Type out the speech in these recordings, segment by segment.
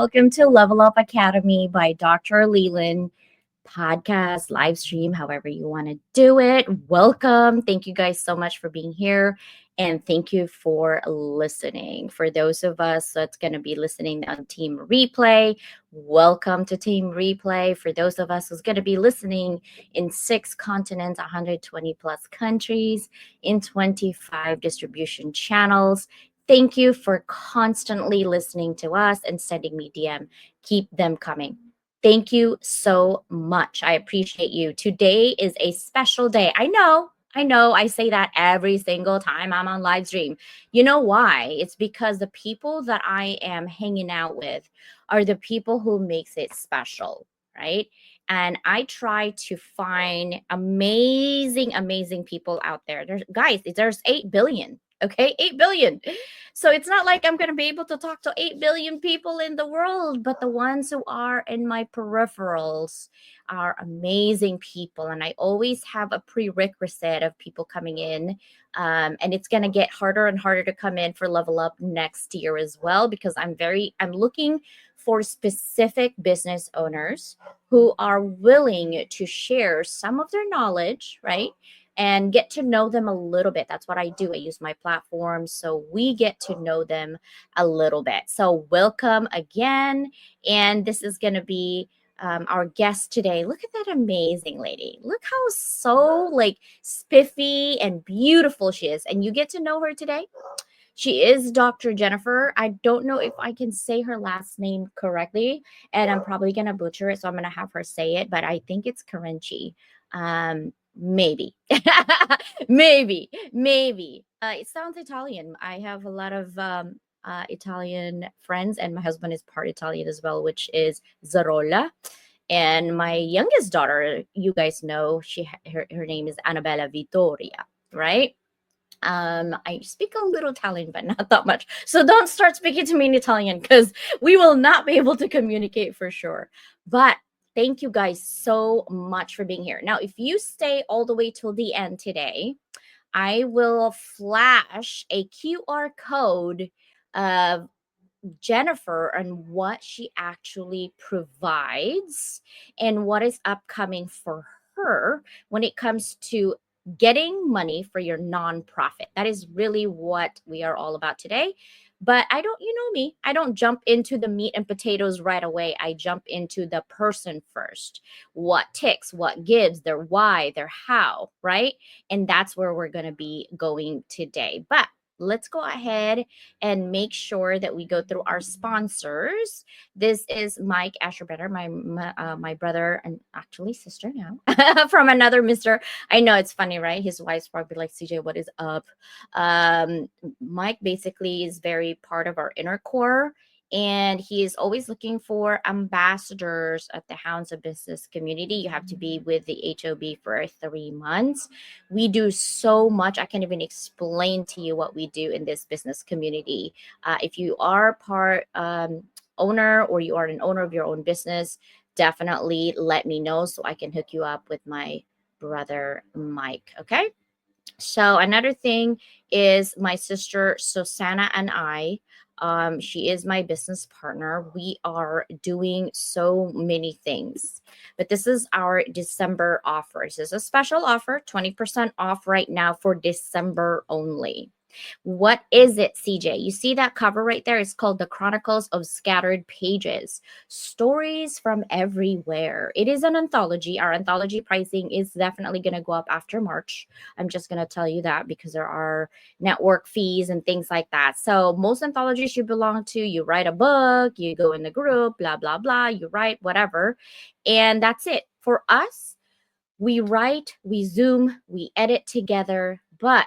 welcome to Level Up Academy by Dr. Leland podcast, live stream, however you want to do it. Welcome. Thank you guys so much for being here. And thank you for listening. For those of us that's going to be listening on Team Replay, welcome to Team Replay. For those of us who's going to be listening in 6 continents, 120 plus countries, in 25 distribution channels, thank you for constantly listening to us and sending me DM. Keep them coming. Thank you so much. I appreciate you. Today is a special day. I know. I say that every single time I'm on live stream. You know why? It's because the people that I am hanging out with are the people who makes it special, right? And I try to find amazing people out there. There's 8 billion. Okay, 8 billion. So it's not like I'm going to be able to talk to 8 billion people in the world, but the ones who are in my peripherals are amazing people. And I always have a prerequisite of people coming in. And it's going to get harder and harder to come in for Level Up next year as well, because I'm looking for specific business owners who are willing to share some of their knowledge, right? And get to know them a little bit. That's what I do. I use my platform so we get to know them a little bit. So welcome again. And this is going to be our guest today. Look at that amazing lady. Look how so like spiffy and beautiful she is. And you get to know her today. She is Dr. Jennifer. I don't know if I can say her last name correctly, and I'm probably going to butcher it, so I'm going to have her say it, but I think it's Karenchi. Maybe. maybe. It sounds Italian. I have a lot of Italian friends, and my husband is part Italian as well, which is Zarola. And my youngest daughter, you guys know, her name is Annabella Vittoria, right? I speak a little Italian, but not that much. So don't start speaking to me in Italian because we will not be able to communicate for sure. But thank you guys so much for being here. Now, if you stay all the way till the end today, I will flash a QR code of Jennifer and what she actually provides and what is upcoming for her when it comes to getting money for your nonprofit. That is really what we are all about today. But you know me, I don't jump into the meat and potatoes right away. I jump into the person first. What ticks, what gives, their why, their how, right? And that's where we're going to be going today. But let's go ahead and make sure that we go through our sponsors. This is Mike Asherbetter, my brother and actually sister now from another Mr. I know it's funny, right? His wife's probably like, CJ, what is up? Mike basically is very part of our inner core. And he is always looking for ambassadors at the Hounds of Business community. You have to be with the HOB for 3 months. We do so much. I can't even explain to you what we do in this business community. If you are part owner or you are an owner of your own business, definitely let me know so I can hook you up with my brother, Mike. Okay. So another thing is my sister Susanna and I. She is my business partner. We are doing so many things, but this is our December offer. This is a special offer, 20% off right now for December only. What is it, CJ? You see that cover right there? It's called The Chronicles of Scattered Pages, Stories from Everywhere. It is an anthology. Our anthology pricing is definitely going to go up after March. I'm just going to tell you that because there are network fees and things like that. So most anthologies you belong to, you write a book, you go in the group, blah, blah, blah, you write whatever. And that's it. For us, we write, we Zoom, we edit together, but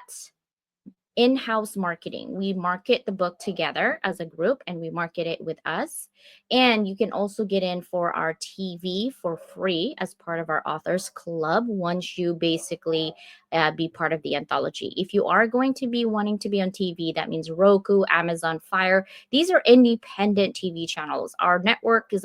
in-house marketing. We market the book together as a group and we market it with us. And you can also get in for our TV for free as part of our authors club once you basically be part of the anthology. If you are going to be wanting to be on TV, that means Roku, Amazon Fire. These are independent TV channels. Our network is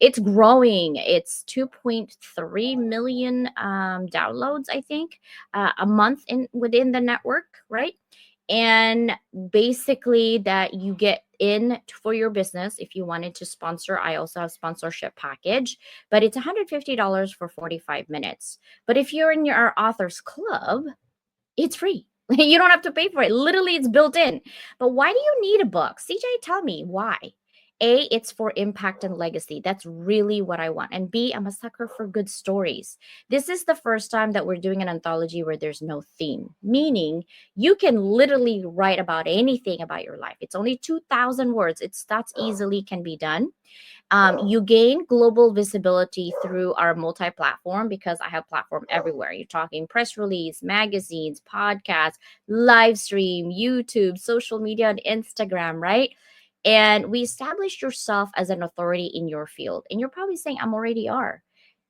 it's growing. It's 2.3 million downloads, I think, a month within the network, right? And basically that you get in for your business. If you wanted to sponsor, I also have sponsorship package, but it's $150 for 45 minutes. But if you're in your authors club, it's free. You don't have to pay for it. Literally, it's built in. But why do you need a book? CJ, tell me why. A, it's for impact and legacy. That's really what I want. And B, I'm a sucker for good stories. This is the first time that we're doing an anthology where there's no theme, meaning you can literally write about anything about your life. It's only 2,000 words. That's easily can be done. You gain global visibility through our multi-platform because I have platform everywhere. You're talking press release, magazines, podcasts, live stream, YouTube, social media, and Instagram, right? And we established yourself as an authority in your field. And you're probably saying, I'm already are.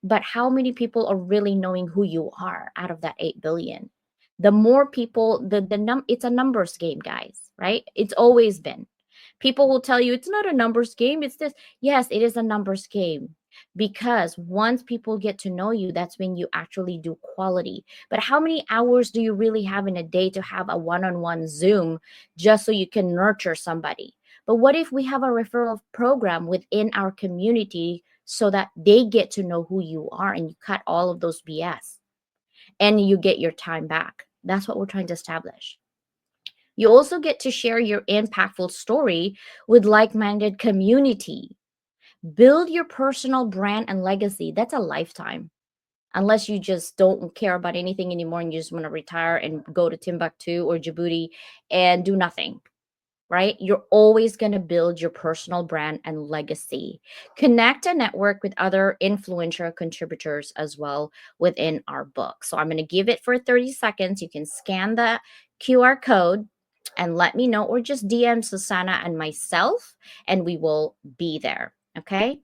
But how many people are really knowing who you are out of that 8 billion? The more people, it's a numbers game, guys, right? It's always been. People will tell you it's not a numbers game, it's this. Yes, it is a numbers game, because once people get to know you, that's when you actually do quality. But how many hours do you really have in a day to have a one-on-one Zoom just so you can nurture somebody? But what if we have a referral program within our community so that they get to know who you are and you cut all of those BS and you get your time back? That's what we're trying to establish. You also get to share your impactful story with like-minded community. Build your personal brand and legacy. That's a lifetime. Unless you just don't care about anything anymore and you just want to retire and go to Timbuktu or Djibouti and do nothing, right? You're always going to build your personal brand and legacy. Connect and network with other influential contributors as well within our book. So I'm going to give it for 30 seconds. You can scan the QR code and let me know, or just DM Susanna and myself, and we will be there. Okay.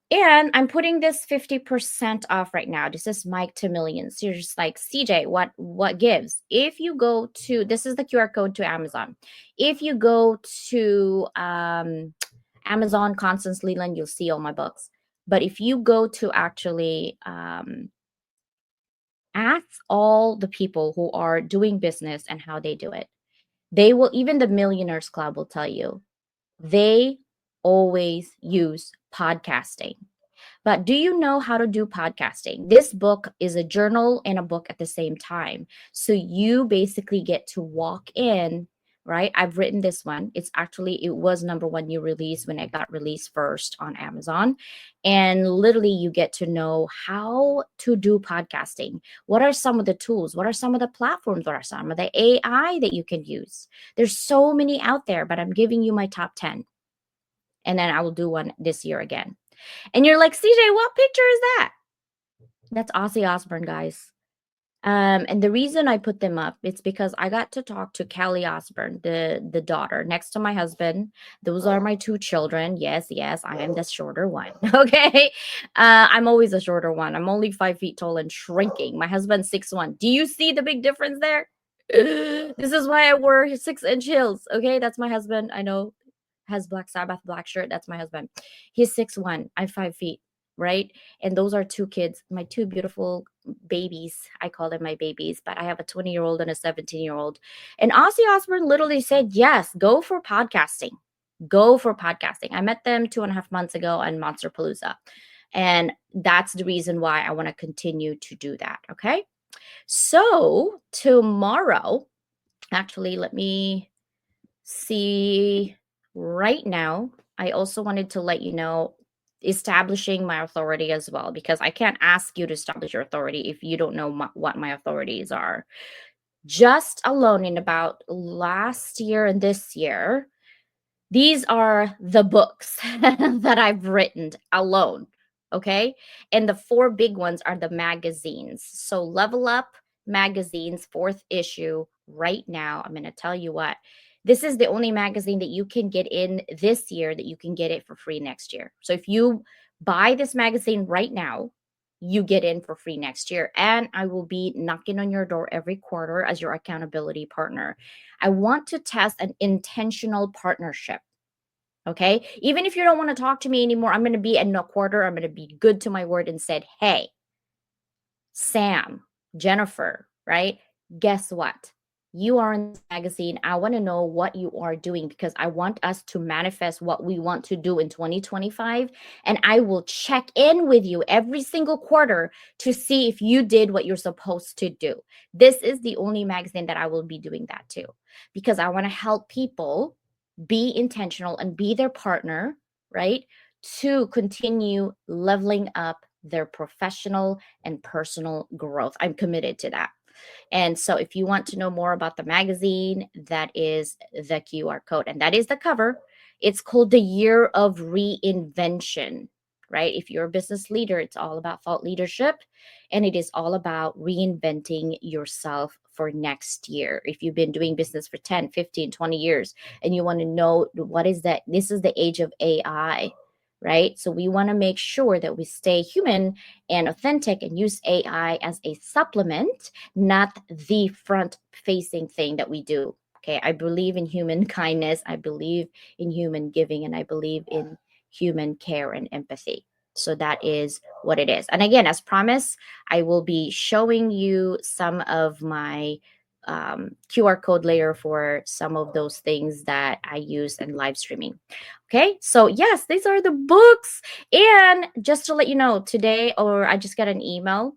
And I'm putting this 50% off right now. This is Mike to Millions. You're just like, CJ, what gives? If you go to, this is the QR code to Amazon. If you go to Amazon Constance Leland, you'll see all my books. But if you go to actually ask all the people who are doing business and how they do it, they will, even the Millionaires Club will tell you, they always use podcasting. But do you know how to do podcasting? This book is a journal and a book at the same time. So you basically get to walk in, right? I've written this one. It was number one new release when it got released first on Amazon. And literally you get to know how to do podcasting. What are some of the tools? What are some of the platforms? What are some of the AI that you can use? There's so many out there, but I'm giving you my top 10. And then I will do one this year again. And you're like, CJ, what picture is that? That's Ozzy Osbourne, guys. And the reason I put them up, it's because I got to talk to Kelly Osbourne, the daughter, next to my husband. Those are my two children. Yes, I am the shorter one. Okay. I'm always a shorter one. I'm only 5 feet tall and shrinking. My husband's 6'1". Do you see the big difference there? This is why I wear 6-inch heels. Okay, that's my husband. I know, has Black Sabbath black shirt. That's my husband. He's 6'1". I'm 5 feet, right? And those are two kids, my two beautiful babies. I call them my babies, but I have a 20-year-old and a 17-year-old. And Ozzy Osbourne literally said, yes, go for podcasting. Go for podcasting. I met them 2.5 months ago on Monster Palooza. And that's the reason why I want to continue to do that. Okay. So tomorrow, actually, let me see right now. I also wanted to let you know establishing my authority as well, because I can't ask you to establish your authority if you don't know what my authorities are. Just alone in about last year and this year, these are the books that I've written alone. Okay. And the 4 big ones are the magazines. So Level Up Magazine's 4th issue right now. I'm going to tell you what. This is the only magazine that you can get in this year that you can get it for free next year. So if you buy this magazine right now, you get in for free next year. And I will be knocking on your door every quarter as your accountability partner. I want to test an intentional partnership. Okay. Even if you don't want to talk to me anymore, I'm going to be in a quarter. I'm going to be good to my word and said, hey, Sam, Jennifer, right? Guess what? You are in this magazine. I want to know what you are doing because I want us to manifest what we want to do in 2025. And I will check in with you every single quarter to see if you did what you're supposed to do. This is the only magazine that I will be doing that to because I want to help people be intentional and be their partner, right? To continue leveling up their professional and personal growth. I'm committed to that. And so, if you want to know more about the magazine, that is the QR code, and that is the cover. It's called The Year of Reinvention, right? If you're a business leader, it's all about thought leadership, and it is all about reinventing yourself for next year. If you've been doing business for 10, 15, 20 years, and you want to know what is that, this is the age of AI, right? So, we want to make sure that we stay human and authentic and use AI as a supplement, not the front facing thing that we do. Okay. I believe in human kindness. I believe in human giving, and I believe in human care and empathy. So that is what it is. And again, as promised, I will be showing you some of my QR code later for some of those things that I use in live streaming. Okay. So, yes, these are the books. And just to let you know, today, or I just got an email,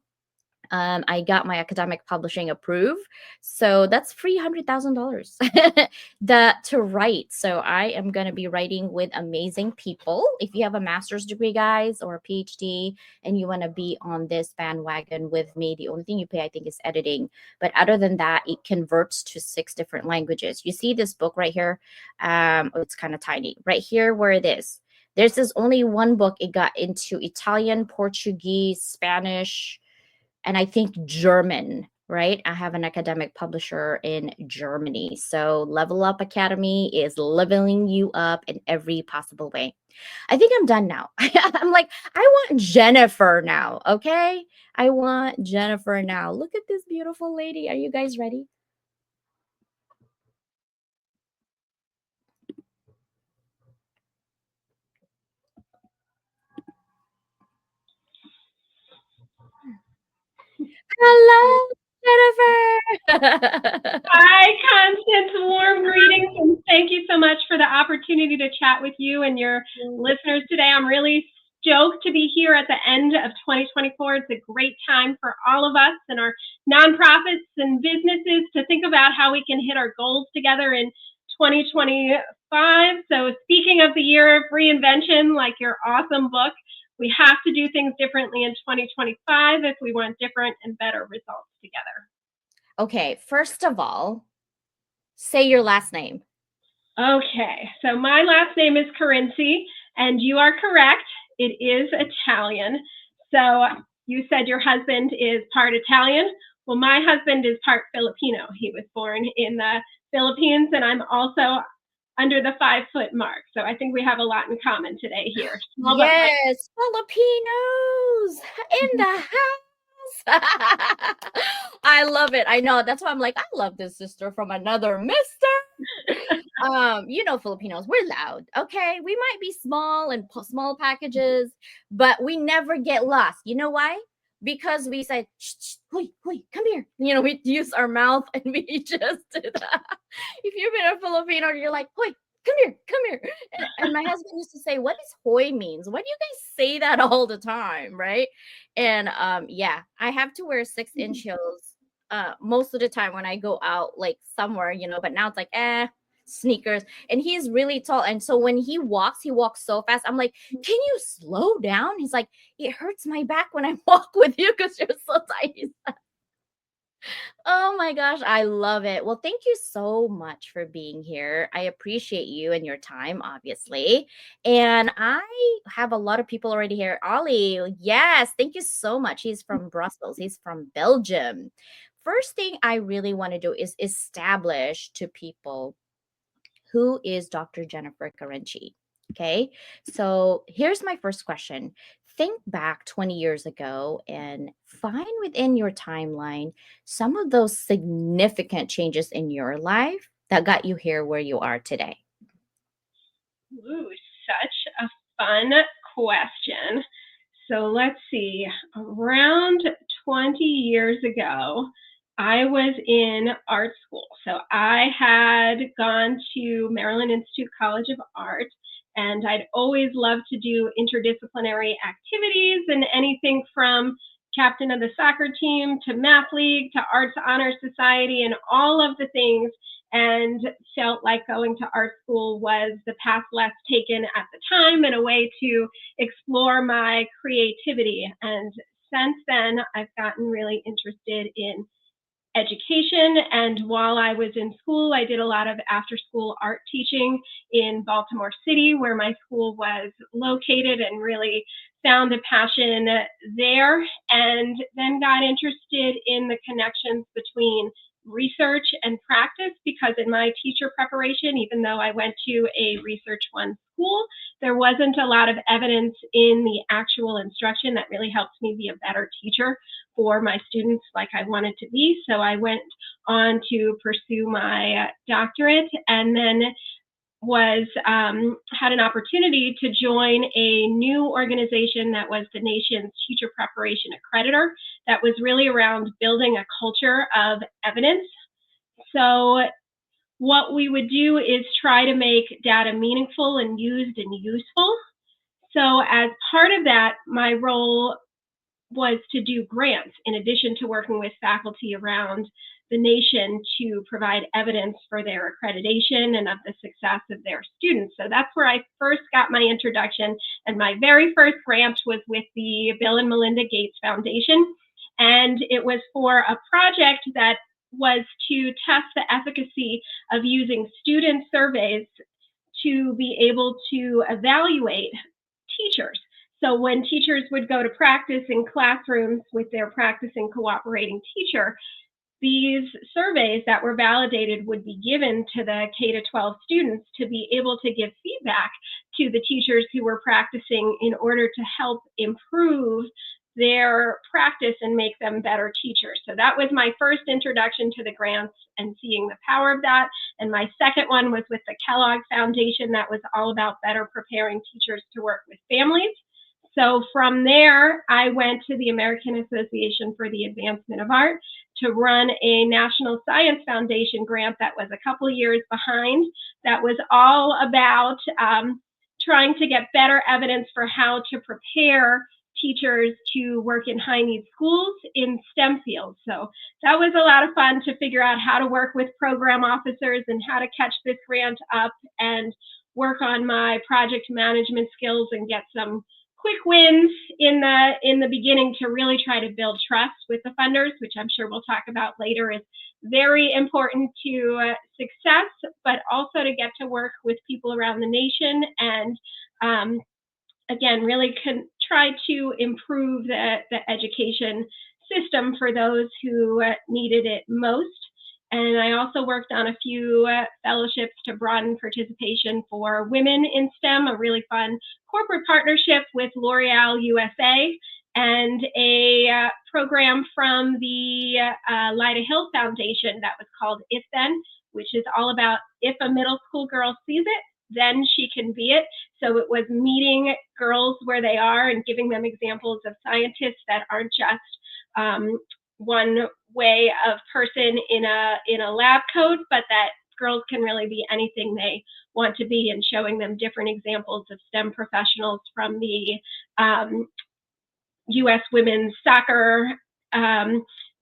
I got my academic publishing approved, so that's $300,000 that to write. So I am going to be writing with amazing people. If you have a master's degree, guys, or a PhD, and you want to be on this bandwagon with me, the only thing you pay, I think, is editing. But other than that, it converts to 6 different languages. You see this book right here? It's kind of tiny. Right here, where it is. There's this only one book. It got into Italian, Portuguese, Spanish, and I think German, right? I have an academic publisher in Germany. So Level Up Academy is leveling you up in every possible way. I think I'm done now. I'm like, I want Jennifer now, okay? I want Jennifer now. Look at this beautiful lady. Are you guys ready? Hello, Jennifer. Hi, Constance. Warm greetings, and thank you so much for the opportunity to chat with you and your listeners today. I'm really stoked to be here at the end of 2024. It's a great time for all of us and our nonprofits and businesses to think about how we can hit our goals together in 2025. So, speaking of the year of reinvention, like your awesome book, we have to do things differently in 2025 if we want different and better results together. Okay, first of all, say your last name. Okay, so my last name is Carinci, and you are correct. It is Italian. So you said your husband is part Italian. Well, my husband is part Filipino. He was born in the Philippines, and I'm also under the 5 foot mark. So I think we have a lot in common today here. Small but mighty. Yes, Filipinos in the house. I love it. I know. That's why I'm like, I love this sister from another mister. Filipinos, we're loud. Okay. We might be small and small packages, but we never get lost. You know why? Because we say, shh, shh, hui, hui, come here. We use our mouth and we just do that. If you've been a Filipino, you're like, hui, come here, come here. And my husband used to say, what does hoy means? Why do you guys say that all the time? Right. And yeah, I have to wear 6-inch heels most of the time when I go out like somewhere, but now it's like sneakers. And he's really tall. And so when he walks so fast. I'm like, can you slow down? He's like, it hurts my back when I walk with you because you're so tiny. Oh my gosh, I love it. Well, thank you so much for being here. I appreciate you and your time, obviously. And I have a lot of people already here. Ollie, yes, thank you so much. He's from Brussels, he's from Belgium. First thing I really want to do is establish to people who is Dr. Jennifer Carinci. Okay, so here's my first question. Think back 20 years ago and find within your timeline some of those significant changes in your life that got you here where you are today. Ooh, such a fun question. So let's see. Around 20 years ago, I was in art school. So I had gone to Maryland Institute College of Art, and I'd always loved to do interdisciplinary activities, and anything from captain of the soccer team to math league to arts honor society and all of the things, and felt like going to art school was the path less taken at the time and a way to explore my creativity. And since then, I've gotten really interested in education. And while I was in school, I did a lot of after school art teaching in Baltimore City, where my school was located, and really found a passion there. And then got interested in the connections between research and practice, because in my teacher preparation, even though I went to a research one school, there wasn't a lot of evidence in the actual instruction that really helped me be a better teacher for my students like I wanted to be. So I went on to pursue my doctorate, and then had an opportunity to join a new organization that was the nation's teacher preparation accreditor, that was really around building a culture of evidence. So what we would do is try to make data meaningful and used and useful. So as part of that, my role was to do grants in addition to working with faculty around the nation to provide evidence for their accreditation and of the success of their students. So that's where I first got my introduction. And my very first grant was with the Bill and Melinda Gates Foundation. And it was for a project that was to test the efficacy of using student surveys to be able to evaluate teachers. So when teachers would go to practice in classrooms with their practicing cooperating teacher, these surveys that were validated would be given to the K-12 students to be able to give feedback to the teachers who were practicing in order to help improve their practice and make them better teachers. So that was my first introduction to the grants and seeing the power of that. And my second one was with the Kellogg Foundation, that was all about better preparing teachers to work with families. So from there, I went to the American Association for the Advancement of Art to run a National Science Foundation grant that was a couple years behind, that was all about trying to get better evidence for how to prepare teachers to work in high need schools in STEM fields. So that was a lot of fun to figure out how to work with program officers and how to catch this grant up and work on my project management skills and get some quick wins in the beginning to really try to build trust with the funders, which I'm sure we'll talk about later, is very important to success, but also to get to work with people around the nation and again, really try to improve the education system for those who needed it most. And I also worked on a few fellowships to broaden participation for women in STEM, a really fun corporate partnership with L'Oreal USA, and a program from the Lyda Hill Foundation that was called If Then, which is all about if a middle school girl sees it, then she can be it. So it was meeting girls where they are and giving them examples of scientists that aren't just one way of person in a lab coat, but that girls can really be anything they want to be, and showing them different examples of STEM professionals, from the U.S. women's soccer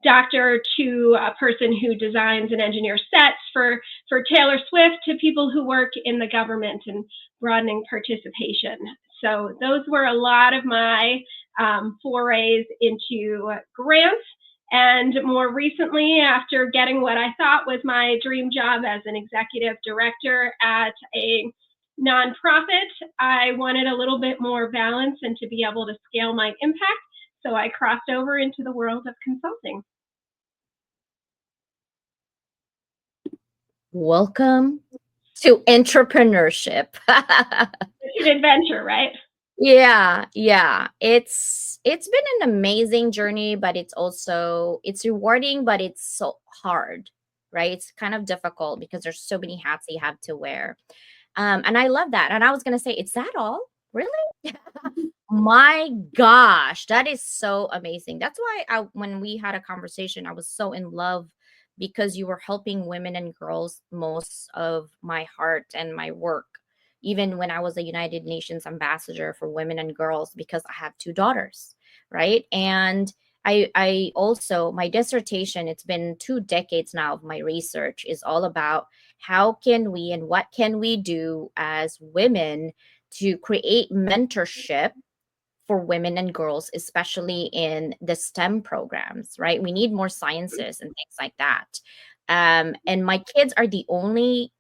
doctor to a person who designs and engineers sets for Taylor Swift, to people who work in the government, and broadening participation. So those were a lot of my forays into grants. And more recently, after getting what I thought was my dream job as an executive director at a nonprofit, I wanted a little bit more balance and to be able to scale my impact. So I crossed over into the world of consulting. Welcome to entrepreneurship. It's an adventure, right? Yeah. It's been an amazing journey, but it's rewarding, but it's so hard, right? It's kind of difficult because there's so many hats you have to wear. And I love that. And I was gonna say, is that all? Really? My gosh, that is so amazing. That's why when we had a conversation, I was so in love because you were helping women and girls most of my heart and my work. Even when I was a United Nations ambassador for women and girls, because I have two daughters, right? And I also, my dissertation, it's been 2 decades now of my research, is all about how can we and what can we do as women to create mentorship for women and girls, especially in the STEM programs, right? We need more sciences and things like that. And my kids are the only,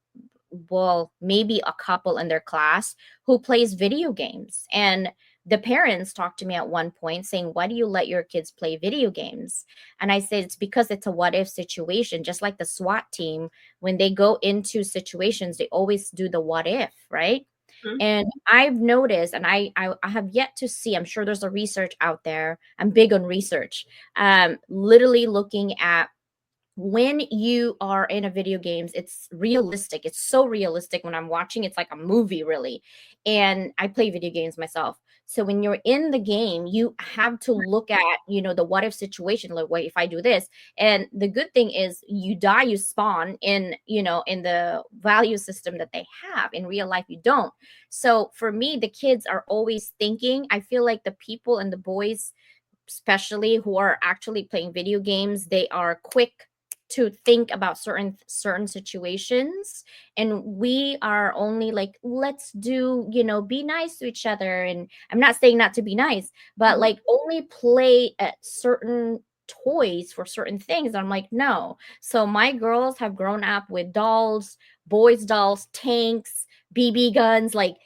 well, maybe a couple in their class who plays video games. And the parents talked to me at one point saying, why do you let your kids play video games? And I said, it's because it's a what if situation, just like the SWAT team. When they go into situations, they always do the what if, right? Mhm. And I've noticed, and I have yet to see, I'm sure there's a research out there. I'm big on research. Literally looking at when you are in a video games, it's realistic. It's so realistic when I'm watching. It's like a movie, really. And I play video games myself. So when you're in the game, you have to look at, the what if situation. Like, what if I do this? And the good thing is you die, you spawn in, in the value system that they have. In real life, you don't. So for me, the kids are always thinking. I feel like the people and the boys, especially who are actually playing video games, they are quick to think about certain situations, and we are only like, let's do, be nice to each other. And I'm not saying not to be nice, but Mhm. like only play at certain toys for certain things. I'm like, no. So my girls have grown up with dolls, boys dolls, tanks, BB guns, like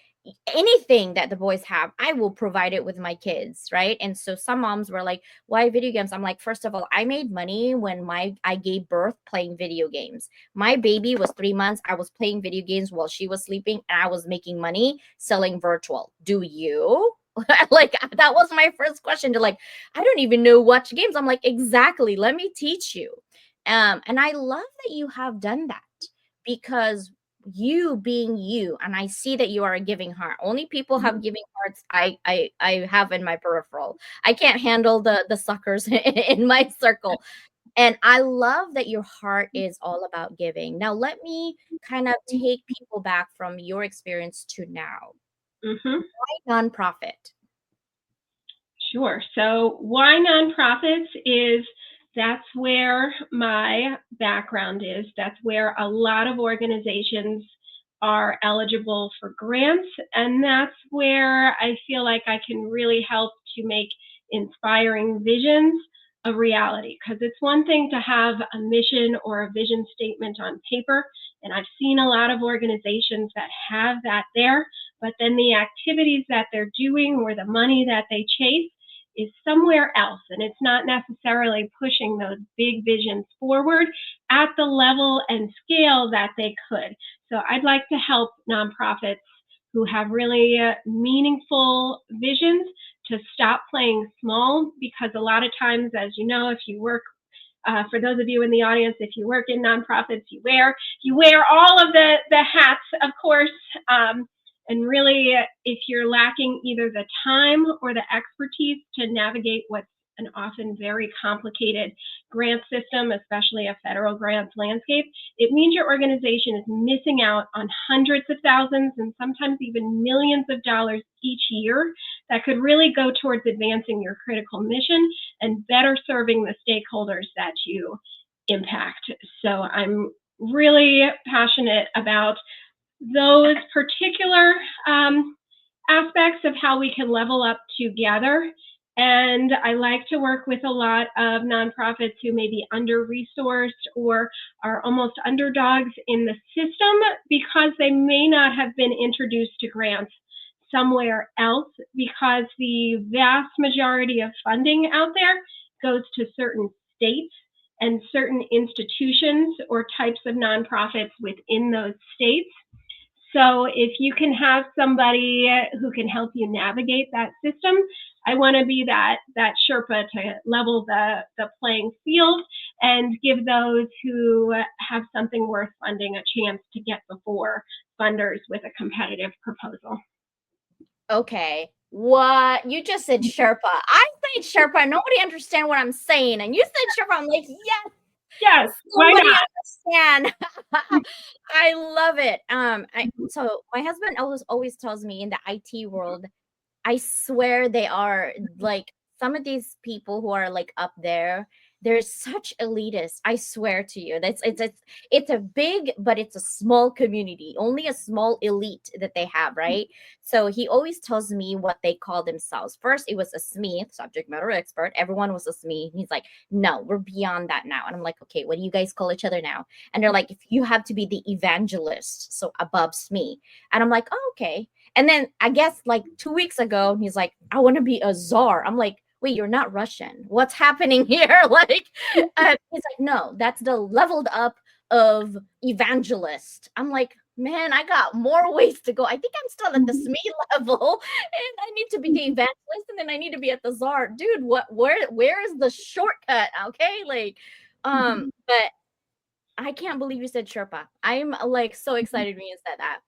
anything that the boys have, I will provide it with my kids, right? And so some moms were like, why video games? I'm like, first of all, I made money when my I gave birth playing video games. My baby was 3 months, I was playing video games while she was sleeping, and I was making money selling virtual. Do you? Like, that was my first question. To like, I don't even know watch games. I'm like, exactly, let me teach you. And I love that you have done that, because you being you, and I see that you are a giving heart. Only people have Mhm. giving hearts I have in my peripheral. I can't handle the suckers in my circle. And I love that your heart is all about giving. Now let me kind of take people back from your experience to now. Mhm. Nonprofit. Sure. So why nonprofits is that's where my background is. That's where a lot of organizations are eligible for grants. And that's where I feel like I can really help to make inspiring visions a reality. Because it's one thing to have a mission or a vision statement on paper. And I've seen a lot of organizations that have that there, but then the activities that they're doing or the money that they chase is somewhere else, and it's not necessarily pushing those big visions forward at the level and scale that they could. So I'd like to help nonprofits who have really meaningful visions to stop playing small, because a lot of times, as you know, if you work for those of you in the audience, if you work in nonprofits, you wear all of the hats, of course. And really, if you're lacking either the time or the expertise to navigate what's an often very complicated grant system, especially a federal grants landscape, it means your organization is missing out on hundreds of thousands and sometimes even millions of dollars each year that could really go towards advancing your critical mission and better serving the stakeholders that you impact. So I'm really passionate about those particular aspects of how we can level up together. And I like to work with a lot of nonprofits who may be under resourced or are almost underdogs in the system because they may not have been introduced to grants somewhere else, because the vast majority of funding out there goes to certain states and certain institutions or types of nonprofits within those states. So if you can have somebody who can help you navigate that system, I want to be that Sherpa to level the playing field and give those who have something worth funding a chance to get before funders with a competitive proposal. Okay. What? You just said Sherpa. I said Sherpa. Nobody understand what I'm saying. And you said Sherpa. I'm like, yes, Yes, why somebody not? understand. I love it. So my husband always tells me in the IT world, I swear they are like some of these people who are like up there. They're such elitists. I swear to you. It's a big, but it's a small community. Only a small elite that they have, right? So he always tells me what they call themselves. First, it was a SME, subject matter expert. Everyone was a SME. He's like, no, we're beyond that now. And I'm like, okay, what do you guys call each other now? And they're like, if you have to be the evangelist, so above SME. And I'm like, oh, okay. And then I guess like 2 weeks ago, he's like, I want to be a czar. I'm like, wait, you're not Russian. What's happening here? Like, he's like, no, that's the leveled up of evangelist. I'm like, man, I got more ways to go. I think I'm still at the SME level, and I need to be the evangelist, and then I need to be at the czar. Dude, where is the shortcut? Okay, like, but I can't believe you said Sherpa. I'm like so excited when you said that.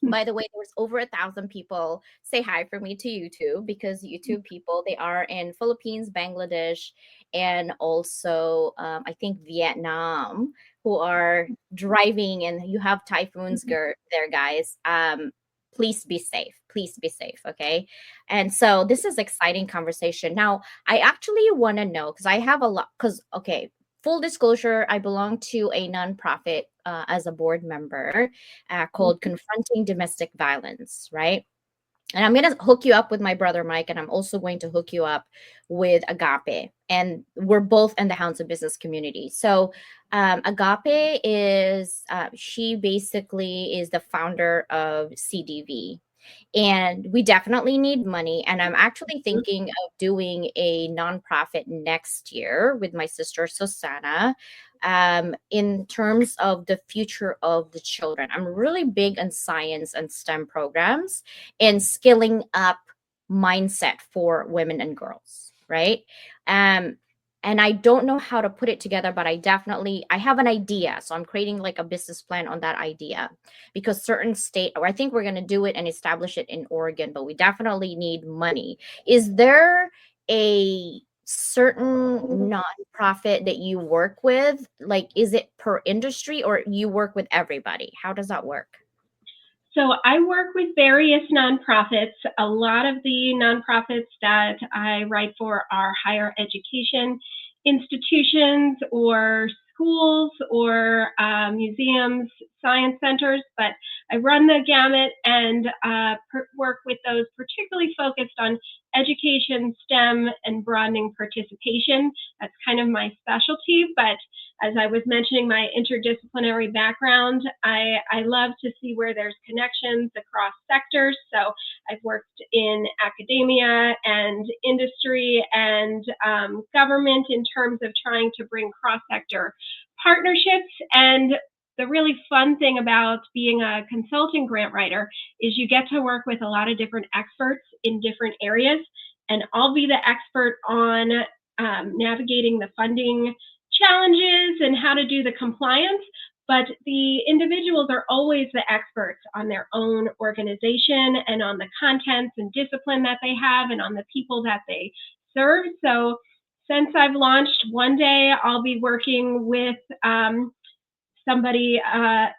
By the way, there was over 1,000 people say hi for me to YouTube, because YouTube people, they are in Philippines, Bangladesh, and also I think Vietnam, who are driving, and you have typhoons there, guys. Please be safe. Please be safe. Okay. And so this is exciting conversation. Now, I actually want to know, because I have a lot, because okay, full disclosure, I belong to a nonprofit as a board member called Confronting Domestic Violence, right? And I'm going to hook you up with my brother Mike, and I'm also going to hook you up with Agape. And we're both in the Hounds of Business community. So Agape is, she basically is the founder of CDV. And we definitely need money. And I'm actually thinking of doing a nonprofit next year with my sister Susanna, in terms of the future of the children. I'm really big on science and STEM programs and skilling up mindset for women and girls, right? Um, and I don't know how to put it together, but I have an idea. So I'm creating like a business plan on that idea, because certain state, or I think we're going to do it and establish it in Oregon, but we definitely need money. Is there a certain nonprofit that you work with? Like, is it per industry, or you work with everybody? How does that work? So I work with various nonprofits. A lot of the nonprofits that I write for are higher education institutions or schools or museums, science centers, but I run the gamut and work with those particularly focused on education, STEM, and broadening participation. That's kind of my specialty, but as I was mentioning, my interdisciplinary background, I love to see where there's connections across sectors. So I've worked in academia and industry and government in terms of trying to bring cross-sector partnerships. And the really fun thing about being a consulting grant writer is you get to work with a lot of different experts in different areas. And I'll be the expert on navigating the funding challenges and how to do the compliance, but the individuals are always the experts on their own organization and on the contents and discipline that they have and on the people that they serve. So since I've launched, one day I'll be working with somebody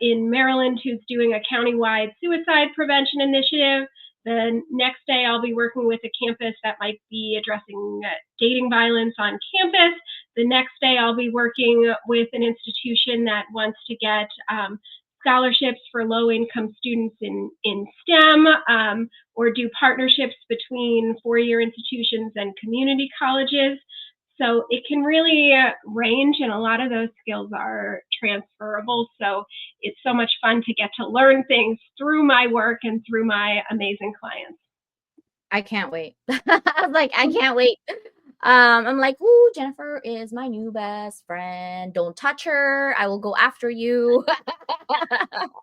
in Maryland who's doing a countywide suicide prevention initiative. The next day, I'll be working with a campus that might be addressing dating violence on campus. The next day, I'll be working with an institution that wants to get scholarships for low-income students in STEM, or do partnerships between four-year institutions and community colleges. So it can really range, and a lot of those skills are transferable. So it's so much fun to get to learn things through my work and through my amazing clients. I can't wait. I was like, I can't wait. I'm like, ooh, Jennifer is my new best friend. Don't touch her. I will go after you.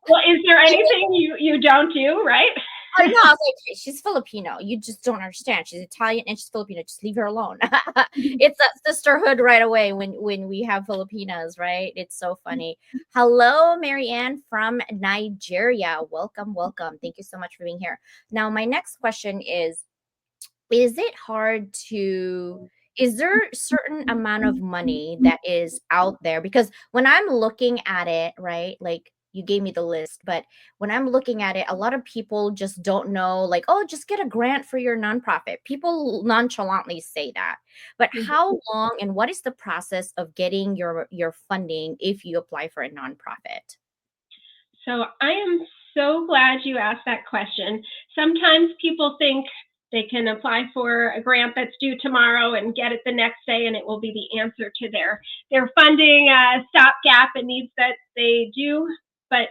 Well, is there anything you don't do, right? I know. I was like, hey, she's Filipino. You just don't understand. She's Italian and she's Filipino. Just leave her alone. It's a sisterhood right away when we have Filipinas, right? It's so funny. Hello, Marianne from Nigeria. Welcome, welcome. Thank you so much for being here. Now, my next question is it hard to is there a certain amount of money that is out there? Because when I'm looking at it, right, like you gave me the list, but when I'm looking at it, a lot of people just don't know, like, oh, just get a grant for your nonprofit. People nonchalantly say that. But how long and what is the process of getting your funding if you apply for a nonprofit? So I am so glad you asked that question. Sometimes people think they can apply for a grant that's due tomorrow and get it the next day, and it will be the answer to their funding stopgap and needs that they do. But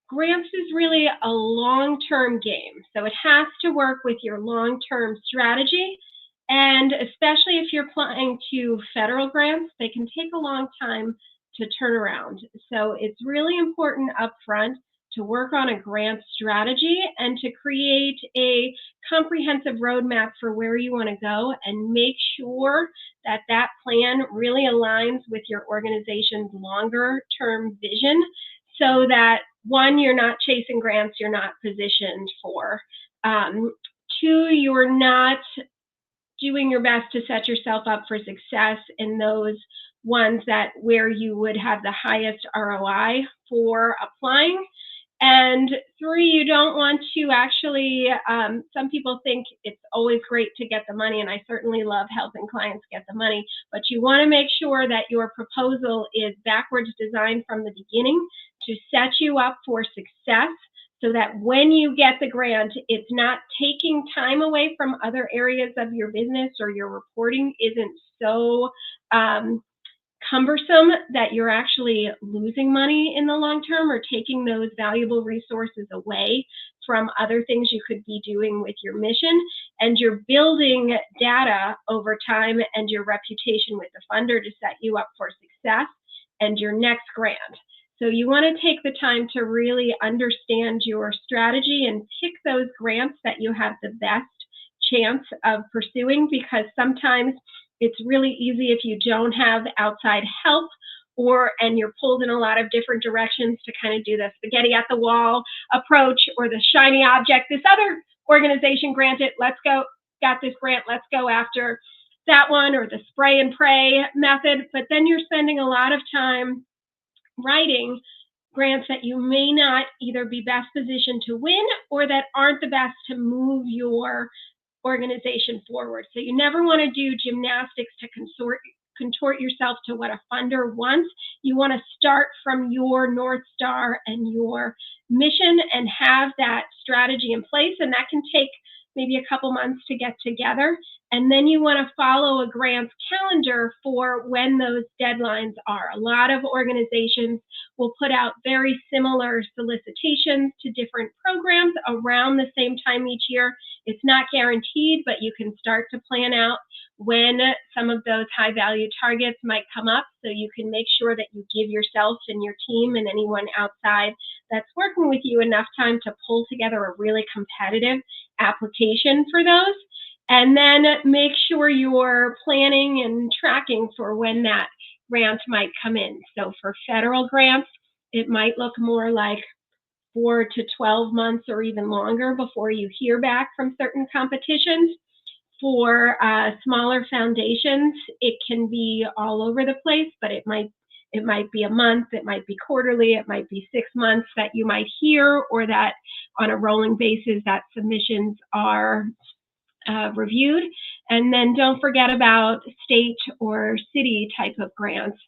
grants is really a long-term game. So it has to work with your long-term strategy. And especially if you're applying to federal grants, they can take a long time to turn around. So it's really important upfront to work on a grant strategy and to create a comprehensive roadmap for where you want to go and make sure that that plan really aligns with your organization's longer term vision so that one, you're not chasing grants you're not positioned for. Two, you're not doing your best to set yourself up for success in those ones that where you would have the highest ROI for applying. And three, you don't want to actually, some people think it's always great to get the money, and I certainly love helping clients get the money, but you want to make sure that your proposal is backwards designed from the beginning to set you up for success so that when you get the grant, it's not taking time away from other areas of your business or your reporting isn't so cumbersome that you're actually losing money in the long term or taking those valuable resources away from other things you could be doing with your mission. And you're building data over time and your reputation with the funder to set you up for success and your next grant. So you want to take the time to really understand your strategy and pick those grants that you have the best chance of pursuing, because sometimes it's really easy if you don't have outside help and you're pulled in a lot of different directions to kind of do the spaghetti at the wall approach or the shiny object. This other organization granted, let's go, got this grant, let's go after that one, or the spray and pray method. But then you're spending a lot of time writing grants that you may not either be best positioned to win or that aren't the best to move your organization forward. So you never want to do gymnastics to contort yourself to what a funder wants. You want to start from your North Star and your mission and have that strategy in place. And that can take maybe a couple months to get together. And then you want to follow a grants calendar for when those deadlines are. A lot of organizations will put out very similar solicitations to different programs around the same time each year. It's not guaranteed, but you can start to plan out when some of those high value targets might come up, so you can make sure that you give yourself and your team and anyone outside that's working with you enough time to pull together a really competitive application for those. And then make sure you're planning and tracking for when that grant might come in. So for federal grants, it might look more like 4 to 12 months or even longer before you hear back from certain competitions. For smaller foundations, it can be all over the place, but it might be a month, it might be quarterly, it might be 6 months that you might hear, or that on a rolling basis that submissions are reviewed. And then don't forget about state or city type of grants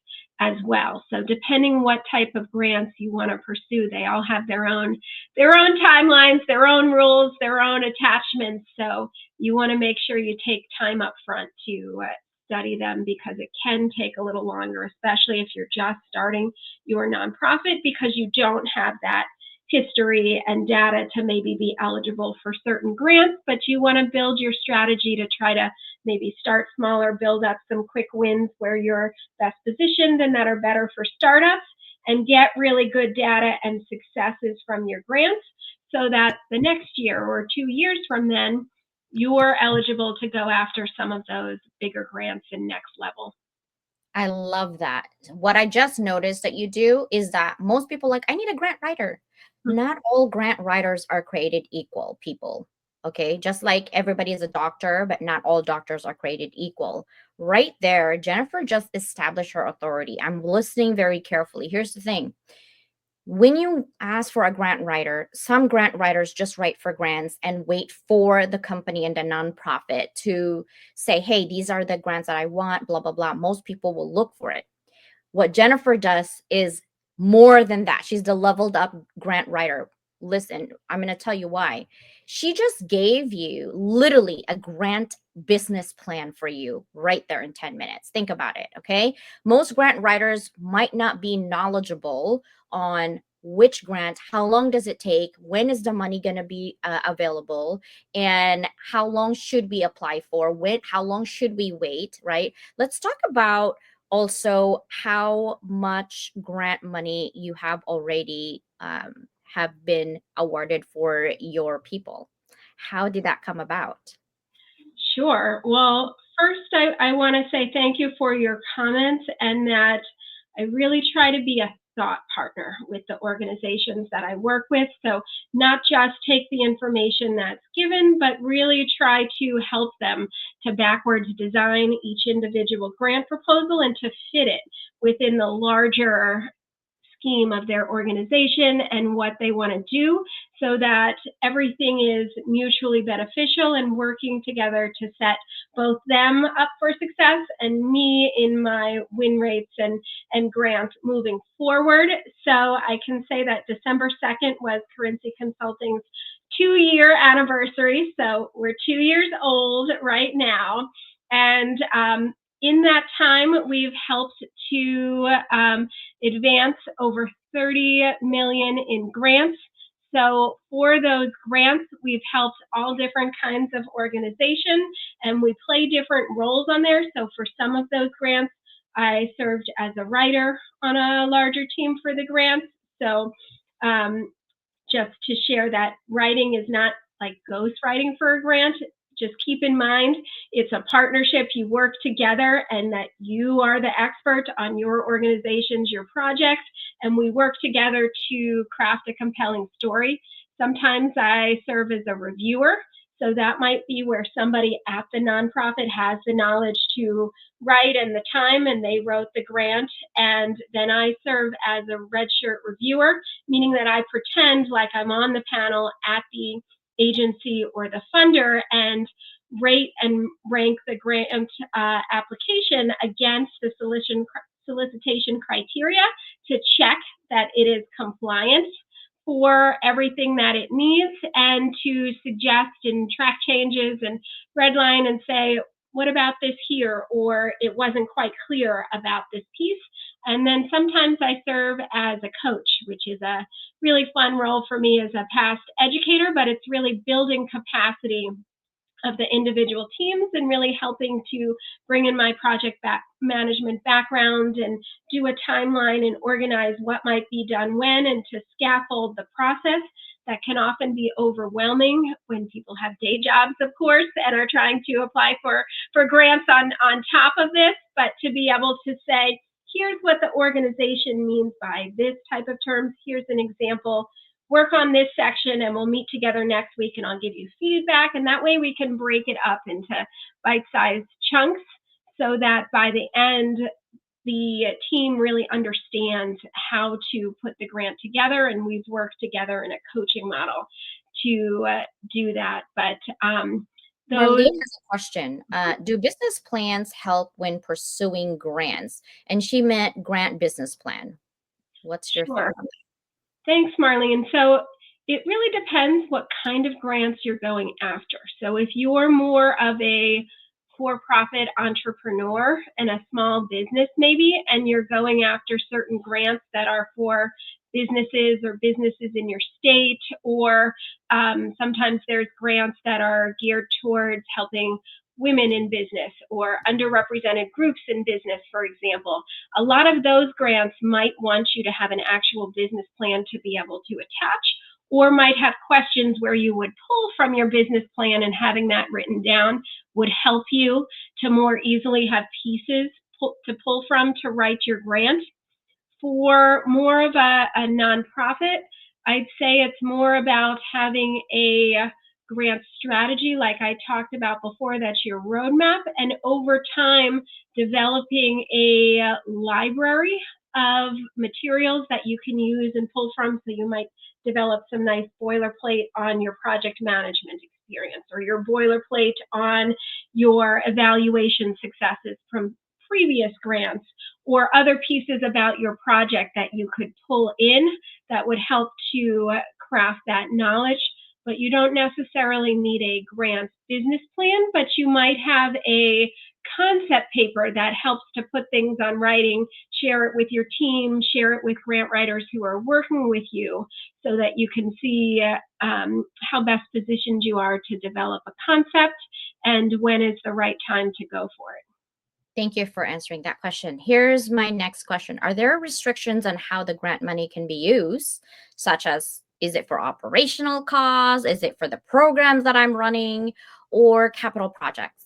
as well. So depending what type of grants you want to pursue, they all have their own timelines, their own rules, their own attachments. So you want to make sure you take time up front to study them, because it can take a little longer, especially if you're just starting your nonprofit, because you don't have that history and data to maybe be eligible for certain grants. But you want to build your strategy to try to maybe start smaller, build up some quick wins where you're best positioned and that are better for startups, and get really good data and successes from your grants so that the next year or 2 years from then, you're eligible to go after some of those bigger grants and next level. I love that. What I just noticed that you do is that most people like, I need a grant writer. Not all grant writers are created equal, people. Okay. Just like everybody is a doctor, but not all doctors are created equal. Right there, Jennifer just established her authority. I'm listening very carefully. Here's the thing: when you ask for a grant writer, some grant writers just write for grants and wait for the company and the nonprofit to say, hey, these are the grants that I want, blah, blah, blah. Most people will look for it. What Jennifer does is more than that. She's the leveled up grant writer. Listen, I'm going to tell you why. She just gave you literally a grant business plan for you right there in 10 minutes. Think about it. Okay. Most grant writers might not be knowledgeable on which grant, how long does it take, when is the money going to be available, and how long should we apply for, when, how long should we wait, right? Let's talk about also how much grant money you have already have been awarded for your people. How did that come about? Sure. Well, first, I want to say thank you for your comments, and that I really try to be a thought partner with the organizations that I work with. So, not just take the information that's given, but really try to help them to backwards design each individual grant proposal and to fit it within the larger scheme of their organization and what they want to do, so that everything is mutually beneficial and working together to set both them up for success and me in my win rates and grants moving forward. So I can say that December 2nd was Currency Consulting's 2-year anniversary. So we're 2 years old right now. And in that time, we've helped to advance over 30 million in grants. So for those grants, we've helped all different kinds of organizations, and we play different roles on there. So for some of those grants, I served as a writer on a larger team for the grants. So just to share that writing is not like ghost writing for a grant. Just keep in mind, it's a partnership. You work together, and that you are the expert on your organization's, your project, and we work together to craft a compelling story. Sometimes I serve as a reviewer, so that might be where somebody at the nonprofit has the knowledge to write and the time, and they wrote the grant, and then I serve as a red shirt reviewer, meaning that I pretend like I'm on the panel at the agency or the funder and rate and rank the grant application against the solicitation criteria to check that it is compliant for everything that it needs, and to suggest and track changes and redline and say, what about this here? Or it wasn't quite clear about this piece. And then sometimes I serve as a coach, which is a really fun role for me as a past educator, but it's really building capacity of the individual teams and really helping to bring in my project management background and do a timeline and organize what might be done when, and to scaffold the process that can often be overwhelming when people have day jobs, of course, and are trying to apply for grants on top of this. But to be able to say, here's what the organization means by this type of terms, here's an example, work on this section, and we'll meet together next week and I'll give you feedback. And that way we can break it up into bite-sized chunks, so that by the end, the team really understands how to put the grant together, and we've worked together in a coaching model to do that. But Marlene has a question. Do business plans help when pursuing grants? And she meant grant business plan. What's your thought on that? Thanks, Marlene. So it really depends what kind of grants you're going after. So if you're more of a for-profit entrepreneur and a small business maybe, and you're going after certain grants that are for businesses or businesses in your state, or sometimes there's grants that are geared towards helping women in business or underrepresented groups in business, for example. A lot of those grants might want you to have an actual business plan to be able to attach, or might have questions where you would pull from your business plan, and having that written down would help you to more easily have pieces to pull from to write your grant. For more of a nonprofit, I'd say it's more about having a grant strategy, like I talked about before. That's your roadmap, and over time, developing a library of materials that you can use and pull from. So you might develop some nice boilerplate on your project management experience, or your boilerplate on your evaluation successes from previous grants, or other pieces about your project that you could pull in that would help to craft that knowledge. But you don't necessarily need a grant business plan, but you might have a concept paper that helps to put things on writing, share it with your team, share it with grant writers who are working with you, so that you can see how best positioned you are to develop a concept and when is the right time to go for it. Thank you for answering that question. Here's my next question. Are there restrictions on how the grant money can be used, such as, is it for operational costs? Is it for the programs that I'm running, or capital projects?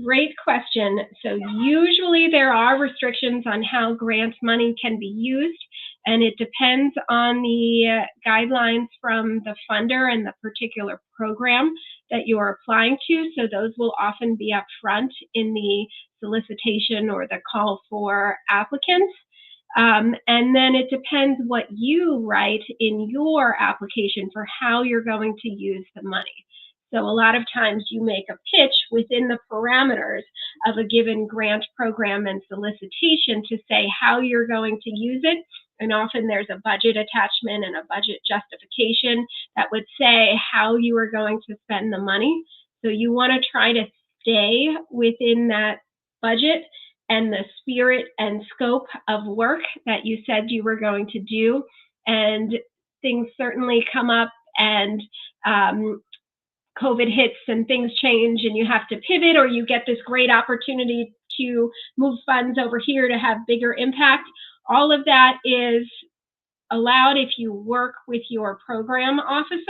Great question. So usually there are restrictions on how grant money can be used, and it depends on the guidelines from the funder and the particular program that you are applying to. So those will often be up front in the solicitation or the call for applicants. And then it depends what you write in your application for how you're going to use the money. So a lot of times you make a pitch within the parameters of a given grant program and solicitation to say how you're going to use it. And often there's a budget attachment and a budget justification that would say how you are going to spend the money. So you want to try to stay within that budget and the spirit and scope of work that you said you were going to do. And things certainly come up, and COVID hits and things change and you have to pivot, or you get this great opportunity to move funds over here to have bigger impact. All of that is allowed if you work with your program officer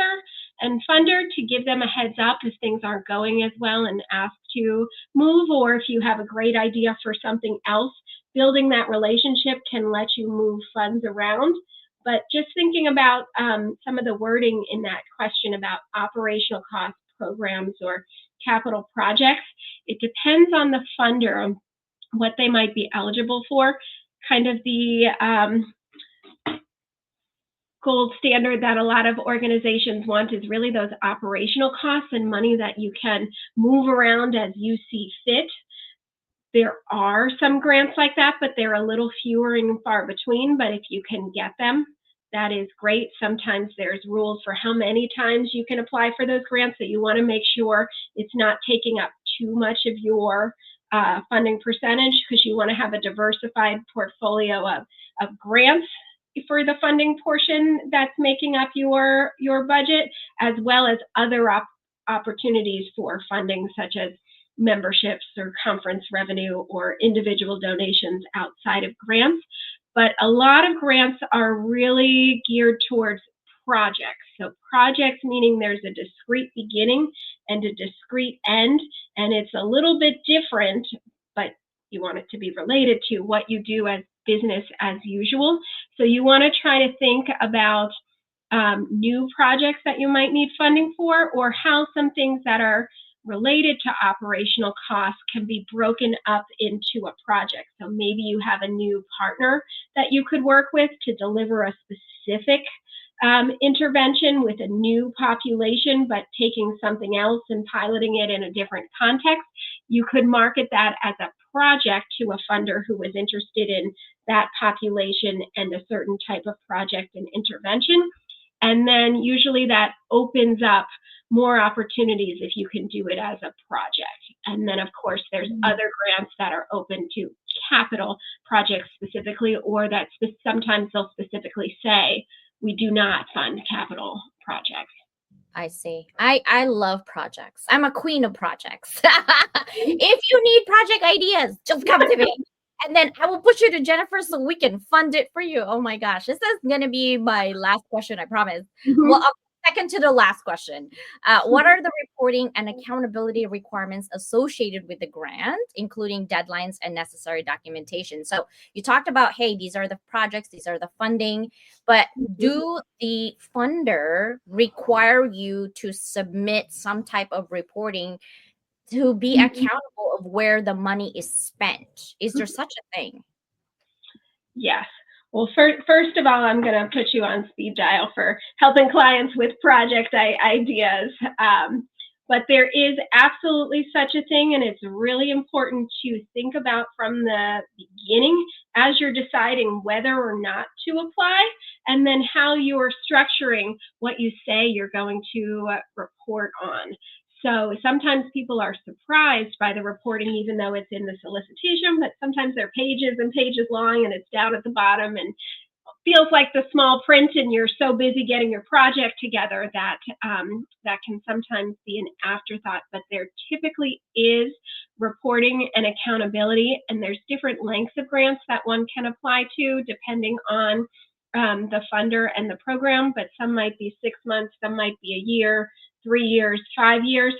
and funder to give them a heads up if things aren't going as well and ask to move, or if you have a great idea for something else. Building that relationship can let you move funds around. But just thinking about some of the wording in that question about operational costs, programs, or capital projects, it depends on the funder, what they might be eligible for. Kind of the gold standard that a lot of organizations want is really those operational costs and money that you can move around as you see fit. There are some grants like that, but they're a little fewer and far between. But if you can get them, that is great. Sometimes there's rules for how many times you can apply for those grants, so you want to make sure it's not taking up too much of your funding percentage, because you want to have a diversified portfolio of grants for the funding portion that's making up your budget, as well as other opportunities for funding, such as memberships or conference revenue or individual donations outside of grants. But a lot of grants are really geared towards projects. So projects meaning there's a discrete beginning and a discrete end, and it's a little bit different, but you want it to be related to what you do as business as usual. So you want to try to think about new projects that you might need funding for, or how some things that are related to operational costs can be broken up into a project. So maybe you have a new partner that you could work with to deliver a specific intervention with a new population, but taking something else and piloting it in a different context. You could market that as a project to a funder who is interested in that population and a certain type of project and intervention. And then usually that opens up more opportunities if you can do it as a project. And then, of course, there's other grants that are open to capital projects specifically, or that sometimes they'll specifically say, we do not fund capital projects. I see. I love projects. I'm a queen of projects. If you need project ideas, just come to me. And then I will push you to Jennifer so we can fund it for you. Oh my gosh. This is going to be my last question, I promise. Well, Mhm. second to the last question. What are the reporting and accountability requirements associated with the grant, including deadlines and necessary documentation? So you talked about, hey, these are the projects, these are the funding, but do the funder require you to submit some type of reporting to be Mhm. accountable of where the money is spent? Is there such a thing? Yes. Well, first of all, I'm going to put you on speed dial for helping clients with project ideas. But there is absolutely such a thing, and it's really important to think about from the beginning as you're deciding whether or not to apply, and then how you're structuring what you say you're going to report on. So sometimes people are surprised by the reporting, even though it's in the solicitation, but sometimes they're pages and pages long and it's down at the bottom and feels like the small print, and you're so busy getting your project together that that can sometimes be an afterthought. But there typically is reporting and accountability, and there's different lengths of grants that one can apply to depending on the funder and the program, but some might be 6 months, some might be a year, 3 years, 5 years.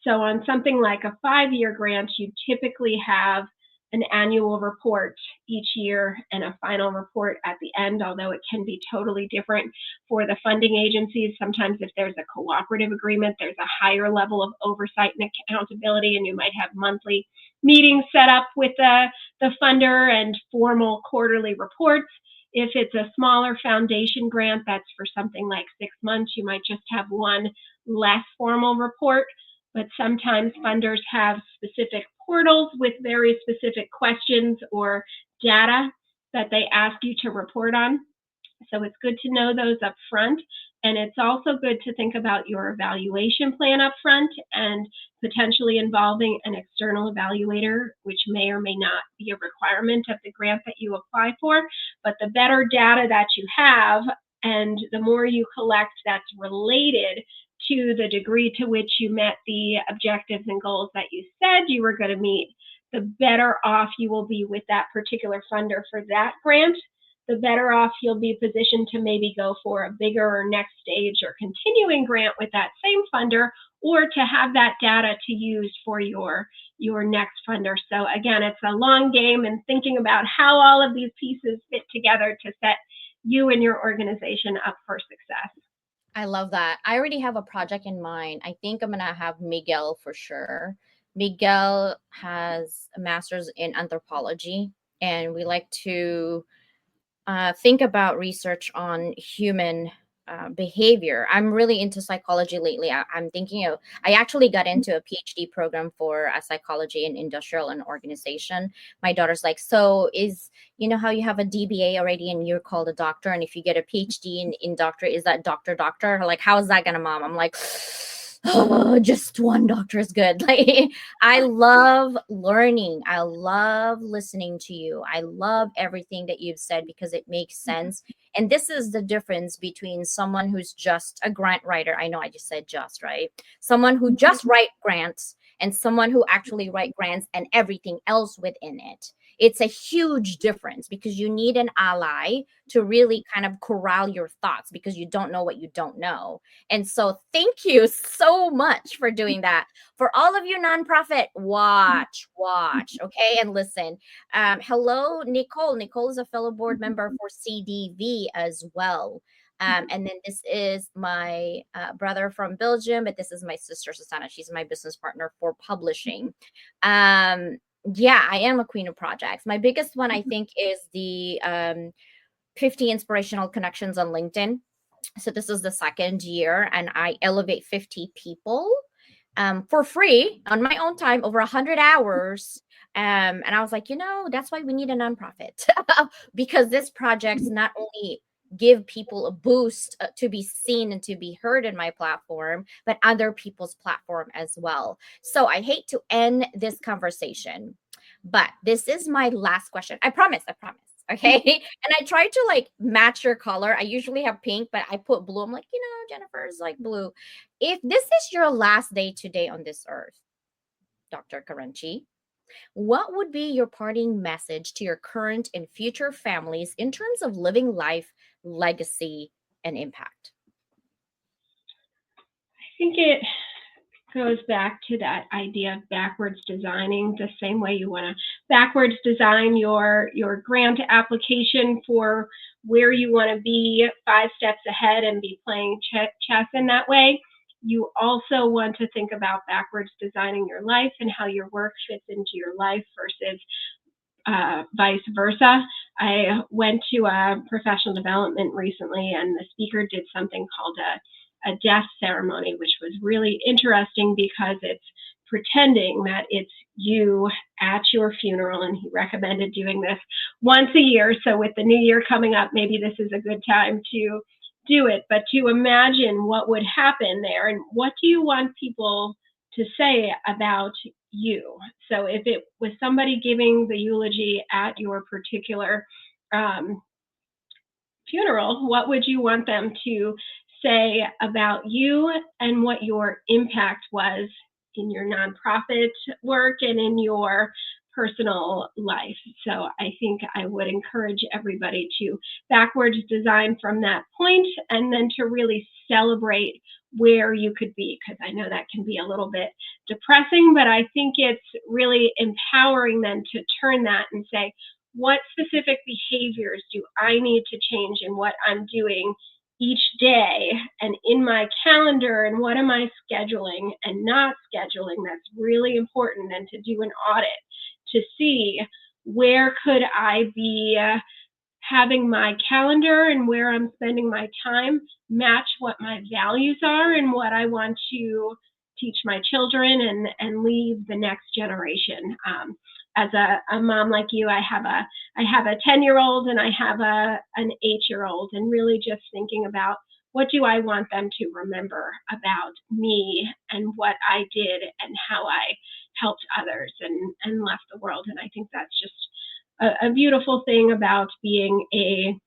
So on something like a 5-year grant, you typically have an annual report each year and a final report at the end, although it can be totally different for the funding agencies. Sometimes if there's a cooperative agreement, there's a higher level of oversight and accountability, and you might have monthly meetings set up with the funder and formal quarterly reports. If it's a smaller foundation grant that's for something like 6 months, you might just have one less formal report. But sometimes funders have specific portals with very specific questions or data that they ask you to report on. So it's good to know those up front. And it's also good to think about your evaluation plan up front and potentially involving an external evaluator, which may or may not be a requirement of the grant that you apply for. But the better data that you have and the more you collect that's related to the degree to which you met the objectives and goals that you said you were going to meet, the better off you will be with that particular funder for that grant, the better off you'll be positioned to maybe go for a bigger or next stage or continuing grant with that same funder, or to have that data to use for your next funder. So again, it's a long game, and thinking about how all of these pieces fit together to set you and your organization up for success. I love that. I already have a project in mind. I think I'm going to have Miguel for sure. Miguel has a master's in anthropology, and we like to think about research on human behavior. I'm really into psychology lately. I'm thinking of, I actually got into a PhD program for psychology in industrial and organization. My daughter's like, so is, you know how you have a DBA already and you're called a doctor? And if you get a PhD in doctor, is that doctor? Like, how is that going to, mom? I'm like, oh, just one doctor is good. Like, I love learning. I love listening to you. I love everything that you've said because it makes sense. And this is the difference between someone who's just a grant writer. I know I just said just, right? Someone who just write grants and someone who actually write grants and everything else within it. It's a huge difference because you need an ally to really kind of corral your thoughts because you don't know what you don't know. And so thank you so much for doing that. For all of you nonprofit, watch, okay, and listen. Hello, Nicole. Nicole is a fellow board member for CDV as well. And then this is my brother from Belgium, but this is my sister, Susanna. She's my business partner for publishing. Yeah, I am a queen of projects. My biggest one, I think, is the 50 inspirational connections on LinkedIn. So this is the second year, and I elevate 50 people for free on my own time, over 100 hours. And I was like, that's why we need a nonprofit because this project's not only give people a boost to be seen and to be heard in my platform, but other people's platform as well. So I hate to end this conversation, but this is my last question. I promise. Okay. And I try to like match your color. I usually have pink, but I put blue. I'm like, Jennifer's like blue. If this is your last day today on this earth, Dr. Karanchi, What would be your parting message to your current and future families in terms of living life, legacy, and impact? I think it goes back to that idea of backwards designing, the same way you want to backwards design your grant application for where you want to be 5 steps ahead and be playing chess in that way. You also want to think about backwards designing your life and how your work fits into your life versus vice versa. I went to a professional development recently, and the speaker did something called a death ceremony, which was really interesting because it's pretending that it's you at your funeral. And he recommended doing this once a year. So, with the new year coming up, maybe this is a good time to do it, but to imagine what would happen there and what do you want people to say about you. So if it was somebody giving the eulogy at your particular um, funeral, what would you want them to say about you and what your impact was in your nonprofit work and in your personal life? So I think I would encourage everybody to backwards design from that point and then to really celebrate where you could be, because I know that can be a little bit depressing, but I think it's really empowering them to turn that and say, what specific behaviors do I need to change in what I'm doing each day and in my calendar, and what am I scheduling and not scheduling? That's really important. And to do an audit to see where could I be having my calendar and where I'm spending my time match what my values are and what I want to teach my children and leave the next generation. As a mom like you, I have a 10-year-old and I have an 8-year-old, and really just thinking about what do I want them to remember about me and what I did and how I helped others and left the world. And I think that's just a beautiful thing about being a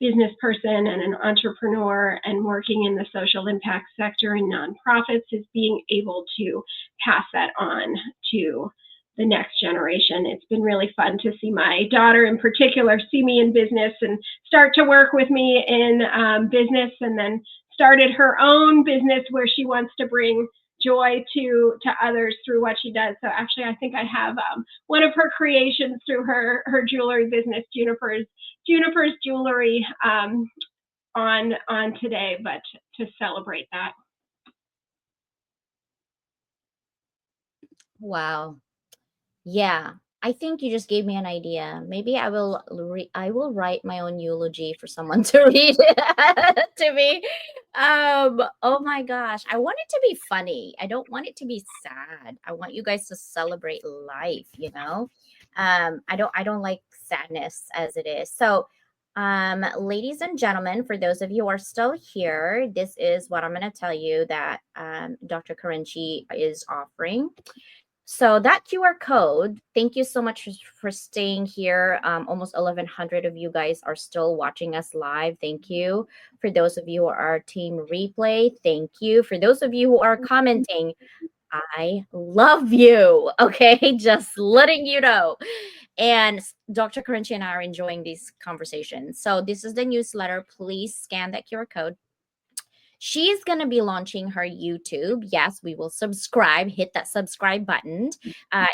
business person and an entrepreneur and working in the social impact sector and nonprofits is being able to pass that on to the next generation. It's been really fun to see my daughter in particular see me in business and start to work with me in business, and then started her own business where she wants to bring joy to others through what she does. So actually, I think I have one of her creations through her jewelry business, Juniper's Jewelry, on today, but to celebrate that. Wow. Yeah, I think you just gave me an idea. Maybe I will write my own eulogy for someone to read to me. Oh my gosh, I want it to be funny. I don't want it to be sad. I want you guys to celebrate life, you know? I don't like sadness as it is. So, ladies and gentlemen, for those of you who are still here, this is what I'm going to tell you that Dr. Karinchi is offering. So that QR code, thank you so much for staying here. Almost 1,100 of you guys are still watching us live. Thank you. For those of you who are team replay, thank you. For those of you who are commenting, I love you. Okay, just letting you know. And Dr. Karinchi and I are enjoying these conversations. So this is the newsletter. Please scan that QR code. She's going to be launching her YouTube. Yes, we will subscribe, hit that subscribe button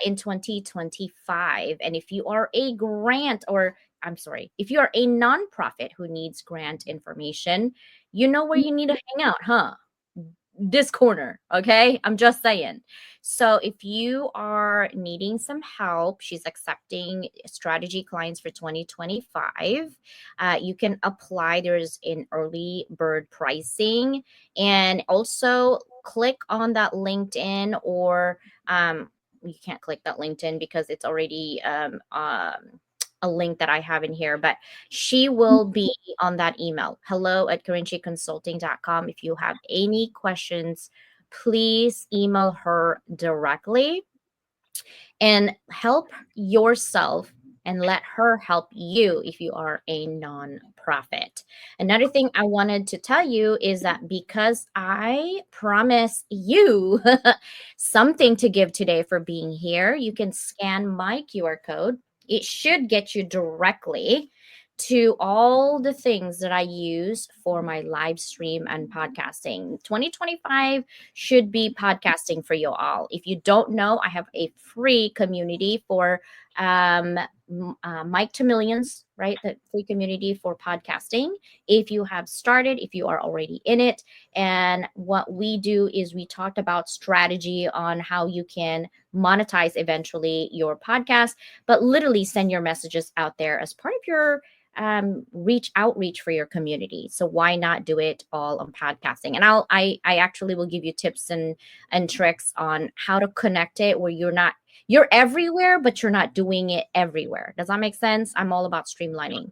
in 2025. And if you are a grant, or I'm sorry, if you are a nonprofit who needs grant information, you know where you need to hang out, huh? This corner, okay? I'm just saying. So if you are needing some help, she's accepting strategy clients for 2025. You can apply. There's an early bird pricing, and also click on that LinkedIn, or you can't click that LinkedIn because it's already a link that I have in here, but she will be on that email, hello@karinchiconsulting.com. If you have any questions, please email her directly and help yourself and let her help you if you are a nonprofit. profit. Another thing I wanted to tell you is that because I promise you something to give today for being here, you can scan my QR code. It should get you directly to all the things that I use for my live stream and podcasting. 2025 should be podcasting for you all. If you don't know, I have a free community for Mike to Millions, right? The free community for podcasting. If you have started, if you are already in it. And what we do is we talked about strategy on how you can monetize eventually your podcast, but literally send your messages out there as part of your outreach for your community. So why not do it all on podcasting? And I actually will give you tips and tricks on how to connect it where you're everywhere, but you're not doing it everywhere. Does that make sense? I'm all about streamlining.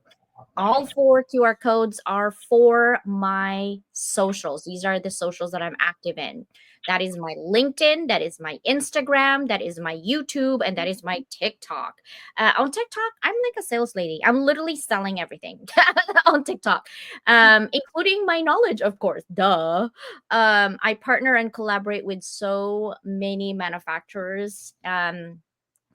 All four QR codes are for my socials. These are the socials that I'm active in. That is my LinkedIn, that is my Instagram, that is my YouTube, and that is my TikTok. On TikTok, I'm like a sales lady. I'm literally selling everything on TikTok, including my knowledge, of course. Duh. I partner and collaborate with so many manufacturers.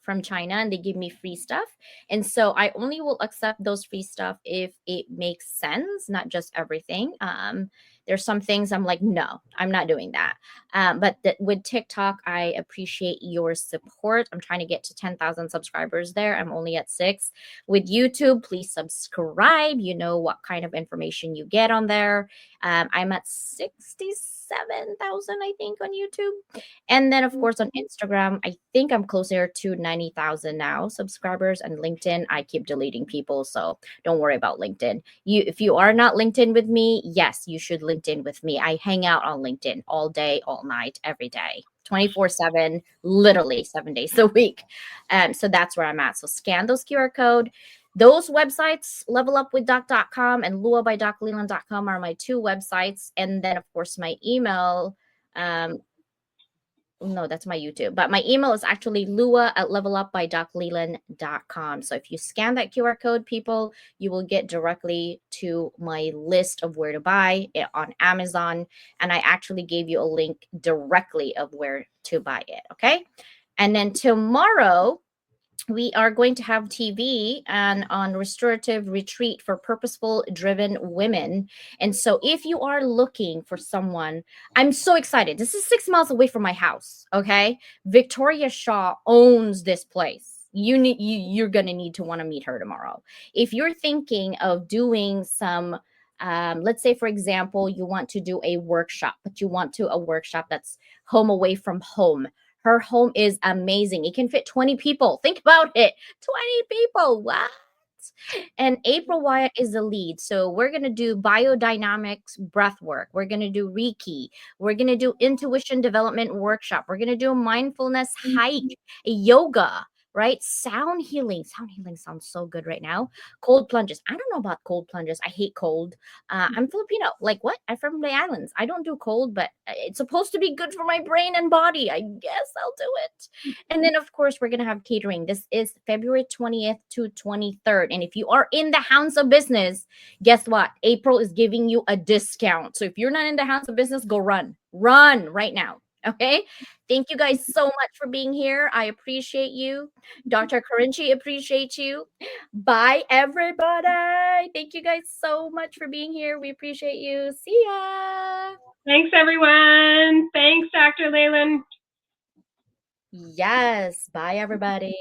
From China, and they give me free stuff. And so I only will accept those free stuff if it makes sense, not just everything. There's some things I'm like, no, I'm not doing that. With TikTok, I appreciate your support. I'm trying to get to 10,000 subscribers there. I'm only at 6. With YouTube, please subscribe. You know what kind of information you get on there. I'm at 67,000, I think, on YouTube. And then, of course, on Instagram, I think I'm closer to 90,000 now subscribers. And LinkedIn, I keep deleting people. So don't worry about LinkedIn. If you are not LinkedIn with me, yes, you should LinkedIn with me. I hang out on LinkedIn all day, all night, every day. 24/7, literally 7 days a week. So that's where I'm at. So scan those QR code. Those websites, levelupwithdoc.com and luabyDocLeland.com, are my 2 websites. And then, of course, my email. No, that's my YouTube. But my email is actually lua@levelupbydocleland.com. So if you scan that QR code, people, you will get directly to my list of where to buy it on Amazon. And I actually gave you a link directly of where to buy it. Okay. And then tomorrow, we are going to have TV and on restorative retreat for purposeful driven women. And so if you are looking for someone, I'm so excited. This is 6 miles away from my house. Okay. Victoria Shaw owns this place. You're going to need to want to meet her tomorrow. If you're thinking of doing some, let's say, for example, you want to do a workshop, but you want to a workshop that's home away from home. Her home is amazing. It can fit 20 people. Think about it. 20 people. What? And April Wyatt is the lead. So we're going to do biodynamics breath work. We're going to do Reiki. We're going to do intuition development workshop. We're going to do a mindfulness hike, a yoga, right? Sound healing. Sound healing sounds so good right now. Cold plunges. I don't know about cold plunges. I hate cold. I'm Filipino. Like what? I'm from the islands. I don't do cold, but it's supposed to be good for my brain and body. I guess I'll do it. And then, of course, we're going to have catering. This is February 20th to 23rd. And if you are in the Hounds of Business, guess what? April is giving you a discount. So if you're not in the Hounds of Business, go run. Run right now. Okay. Thank you guys so much for being here. I appreciate you. Dr. Karinchi appreciates you. Bye, everybody. Thank you guys so much for being here. We appreciate you. See ya. Thanks, everyone. Thanks, Dr. Leyland. Yes. Bye, everybody.